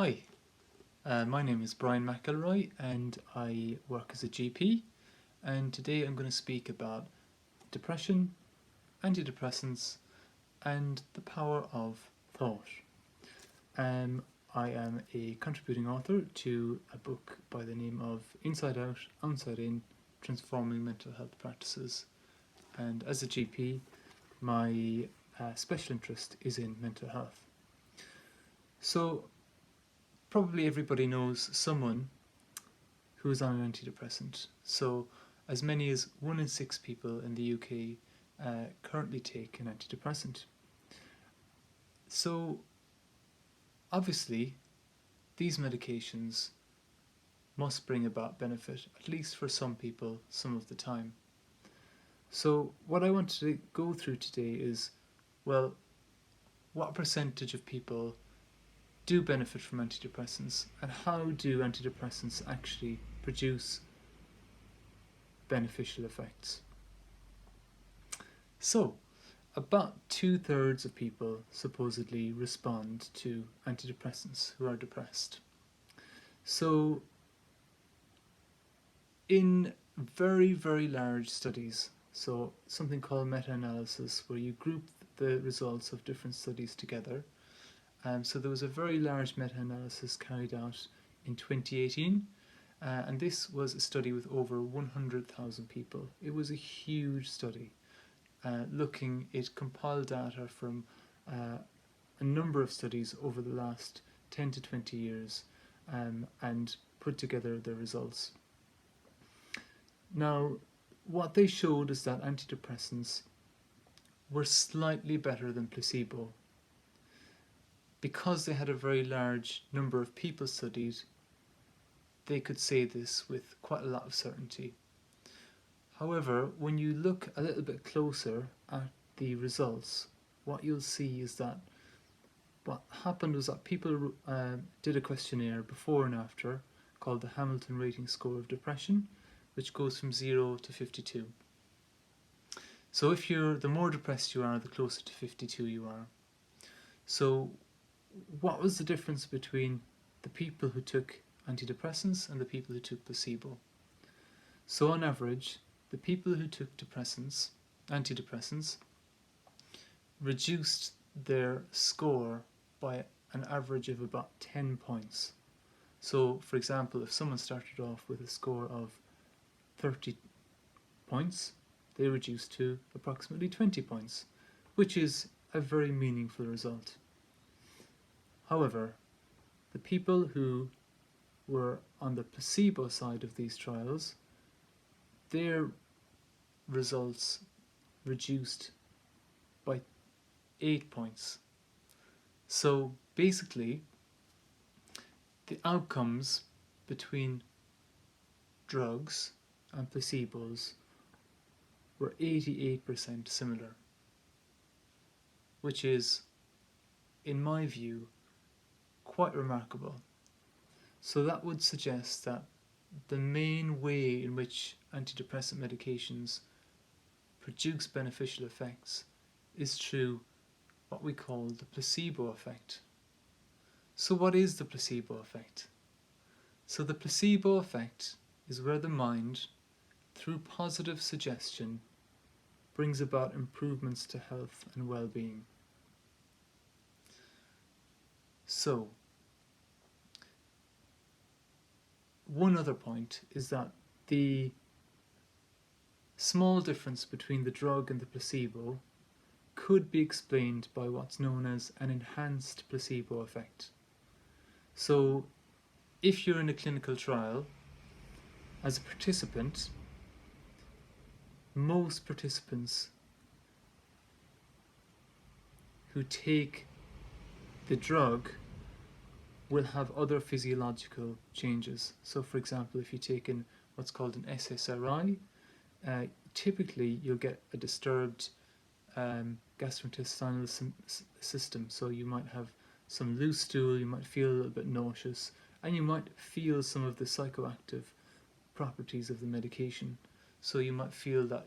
Hi, my name is Brian McElroy and I work as a GP, and today I'm going to speak about depression, antidepressants and the power of thought. I am a contributing author to a book by the name of Inside Out, Outside In, Transforming Mental Health Practices, and as a GP my special interest is in mental health. So probably everybody knows someone who is on an antidepressant. So as many as 1 in 6 people in the UK currently take an antidepressant. So obviously these medications must bring about benefit, at least for some people, some of the time. So what I want to go through today is, well, what percentage of people do benefit from antidepressants, and how do antidepressants actually produce beneficial effects? So, about 2/3 of people supposedly respond to antidepressants who are depressed. So, in very, very large studies, so something called meta-analysis, where you group the results of different studies together. So there was a very large meta-analysis carried out in 2018, and this was a study with over 100,000 people. It was a huge study. It compiled data from a number of studies over the last 10 to 20 years and put together the results. Now, what they showed is that antidepressants were slightly better than placebo. Because they had a very large number of people studied, they could say this with quite a lot of certainty. However, when you look a little bit closer at the results, what you'll see is that what happened was that people did a questionnaire before and after called the Hamilton Rating Score of Depression, which goes from 0 to 52. So the more depressed you are, the closer to 52 you are. So what was the difference between the people who took antidepressants and the people who took placebo? So on average, the people who took antidepressants, reduced their score by an average of about 10 points. So for example, if someone started off with a score of 30 points, they reduced to approximately 20 points, which is a very meaningful result. However, the people who were on the placebo side of these trials, their results reduced by 8 points. So basically, the outcomes between drugs and placebos were 88% similar, which is, in my view, quite remarkable. So that would suggest that the main way in which antidepressant medications produce beneficial effects is through what we call the placebo effect. So what is the placebo effect? So the placebo effect is where the mind, through positive suggestion, brings about improvements to health and well-being. So, one other point is that the small difference between the drug and the placebo could be explained by what's known as an enhanced placebo effect. So, if you're in a clinical trial, as a participant, most participants who take the drug will have other physiological changes. So for example, if you take in what's called an SSRI, typically you'll get a disturbed gastrointestinal system. So you might have some loose stool, you might feel a little bit nauseous, and you might feel some of the psychoactive properties of the medication. So you might feel that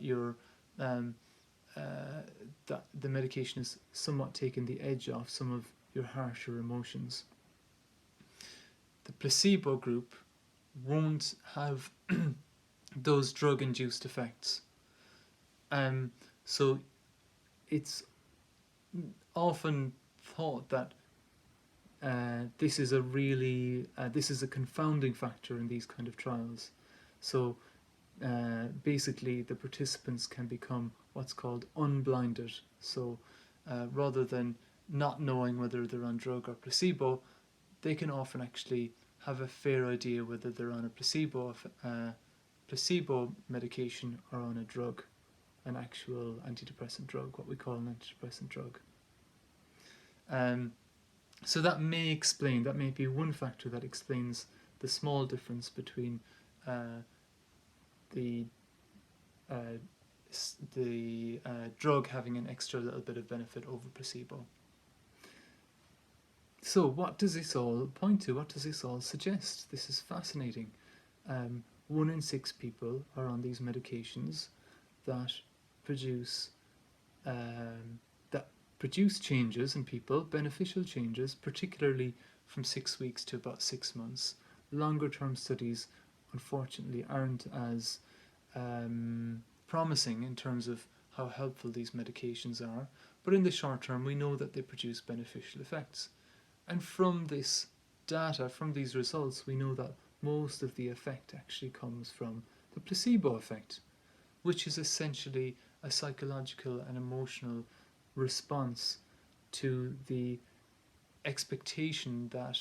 that the medication is somewhat taking the edge off some of your harsher emotions. the placebo group won't have those drug-induced effects. So it's often thought that this is a confounding factor in these kind of trials. So basically, the participants can become what's called unblinded. So rather than not knowing whether they're on drug or placebo, they can often actually have a fair idea whether they're on a placebo medication or on a drug, an actual antidepressant drug, what we call an antidepressant drug. So that may be one factor that explains the small difference between the drug having an extra little bit of benefit over placebo. So what does this all point to? What does this all suggest? This is fascinating. 1 in 6 people are on these medications that produce changes in people, beneficial changes, particularly from 6 weeks to about 6 months. Longer term studies, unfortunately, aren't as promising in terms of how helpful these medications are, but in the short term we know that they produce beneficial effects. And from this data, from these results, we know that most of the effect actually comes from the placebo effect, which is essentially a psychological and emotional response to the expectation that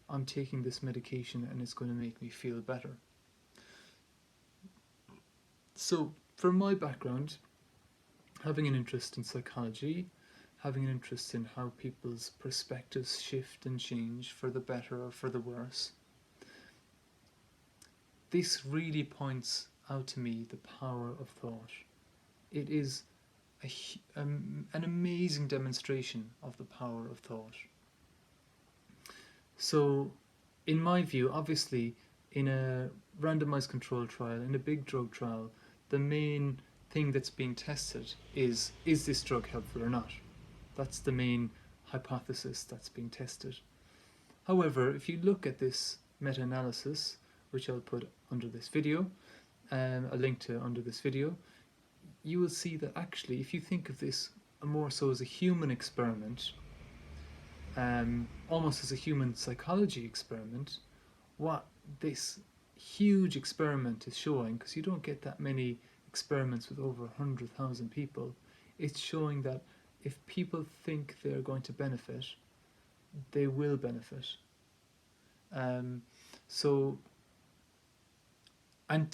I'm taking this medication and it's going to make me feel better. So, from my background, having an interest in psychology, having an interest in how people's perspectives shift and change for the better or for the worse, this really points out to me the power of thought. It is an amazing demonstration of the power of thought. So, in my view, obviously, in a randomized control trial, in a big drug trial, the main thing that's being tested is this drug helpful or not? That's the main hypothesis that's being tested. However, if you look at this meta-analysis, which I'll put under this video, a link to under this video, you will see that actually, if you think of this more so as a human experiment, almost as a human psychology experiment, what this huge experiment is showing, because you don't get that many experiments with over 100,000 people, it's showing that if people think they're going to benefit, they will benefit. And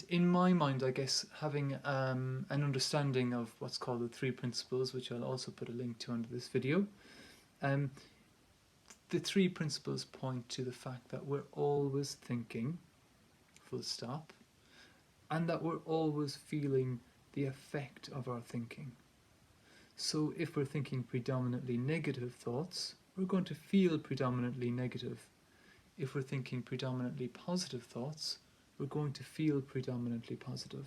in my mind, I guess, having an understanding of what's called the 3 principles, which I'll also put a link to under this video, the 3 principles point to the fact that we're always thinking, full stop, and that we're always feeling the effect of our thinking. So if we're thinking predominantly negative thoughts, we're going to feel predominantly negative. If we're thinking predominantly positive thoughts, we're going to feel predominantly positive.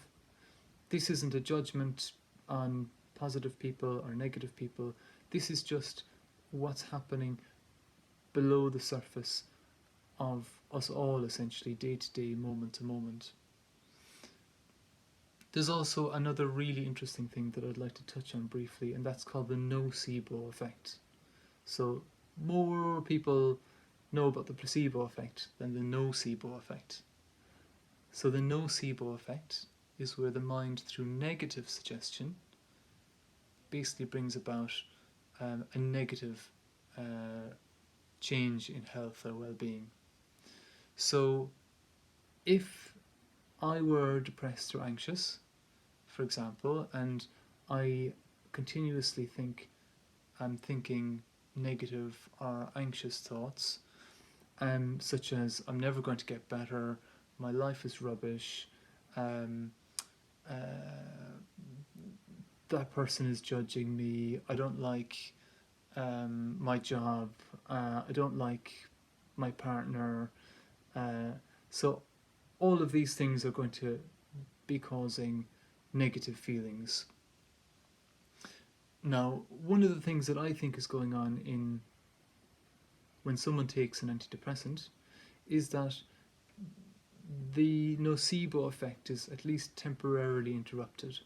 This isn't a judgment on positive people or negative people. This is just what's happening below the surface of us all, essentially, day to day, moment to moment. There's also another really interesting thing that I'd like to touch on briefly, and that's called the Nocebo Effect. So more people know about the placebo effect than the Nocebo Effect. So the Nocebo Effect is where the mind, through negative suggestion, basically brings about a negative change in health or well-being. So if I were depressed or anxious, for example, and I continuously think I'm thinking negative or anxious thoughts, such as I'm never going to get better, my life is rubbish, that person is judging me, I don't like my job, I don't like my partner, so all of these things are going to be causing negative feelings. Now, one of the things that I think is going on when someone takes an antidepressant is that the nocebo effect is at least temporarily interrupted.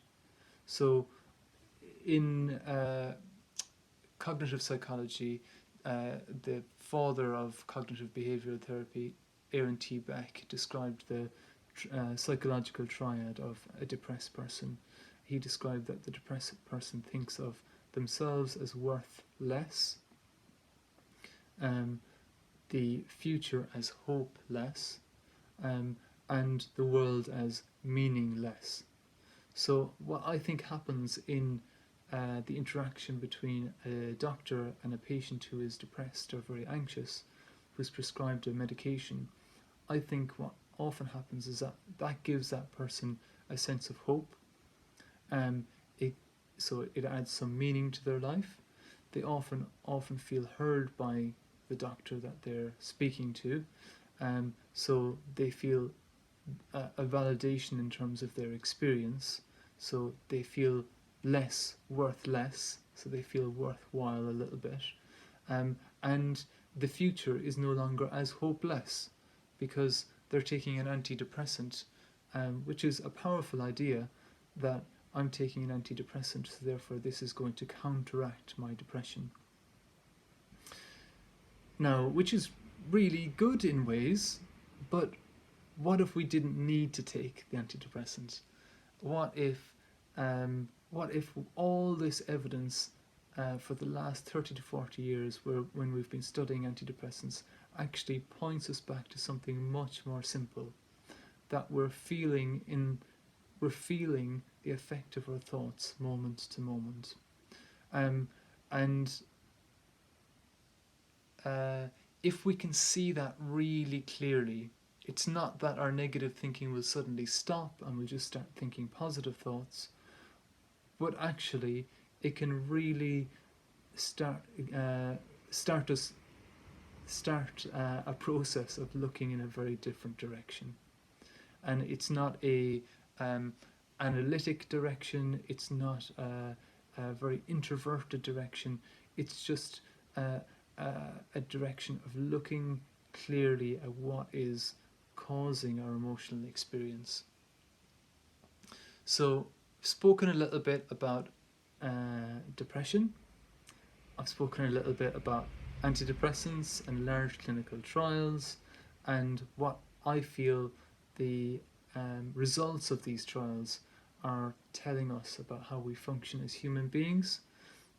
So in cognitive psychology, the father of cognitive behavioral therapy, Aaron T. Beck, described the psychological triad of a depressed person. He described that the depressed person thinks of themselves as worth less, the future as hopeless, and the world as meaningless. So what I think happens in the interaction between a doctor and a patient who is depressed or very anxious, who's prescribed a medication, I think what often happens is that gives that person a sense of hope. So it adds some meaning to their life. They often feel heard by the doctor that they're speaking to, so they feel a validation in terms of their experience. So they feel worth less, so they feel worthwhile a little bit, and the future is no longer as hopeless because they're taking an antidepressant, which is a powerful idea that I'm taking an antidepressant, so therefore this is going to counteract my depression. Now, which is really good in ways, but what if we didn't need to take the antidepressant? What if all this evidence for the last 30 to 40 years, when we've been studying antidepressants, actually points us back to something much more simple, that we're feeling the effect of our thoughts moment to moment, and if we can see that really clearly, it's not that our negative thinking will suddenly stop and we'll just start thinking positive thoughts, but actually it can really start a process of looking in a very different direction. And it's not a analytic direction, it's not a very introverted direction, it's just a direction of looking clearly at what is causing our emotional experience. So, I've spoken a little bit about depression. I've spoken a little bit about antidepressants and large clinical trials, and what I feel the results of these trials are telling us about how we function as human beings.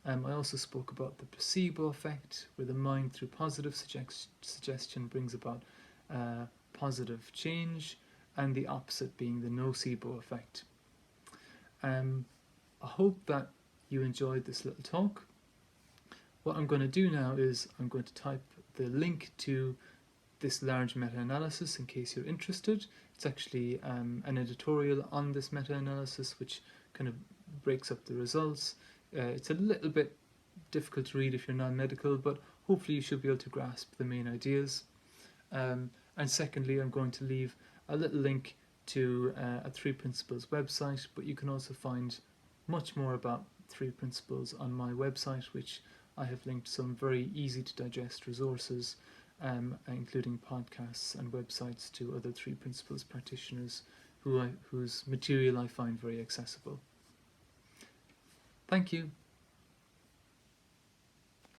I also spoke about the placebo effect, where the mind, through positive suggestion, brings about positive change, and the opposite being the nocebo effect. I hope that you enjoyed this little talk. What I'm going to do now is I'm going to type the link to this large meta-analysis in case you're interested. It's actually an editorial on this meta-analysis which kind of breaks up the results. It's a little bit difficult to read if you're non-medical, but hopefully you should be able to grasp the main ideas. And secondly, I'm going to leave a little link to a 3 Principles website, but you can also find much more about 3 Principles on my website, which I have linked some very easy to digest resources, including podcasts and websites to other 3 Principles practitioners whose material I find very accessible. Thank you.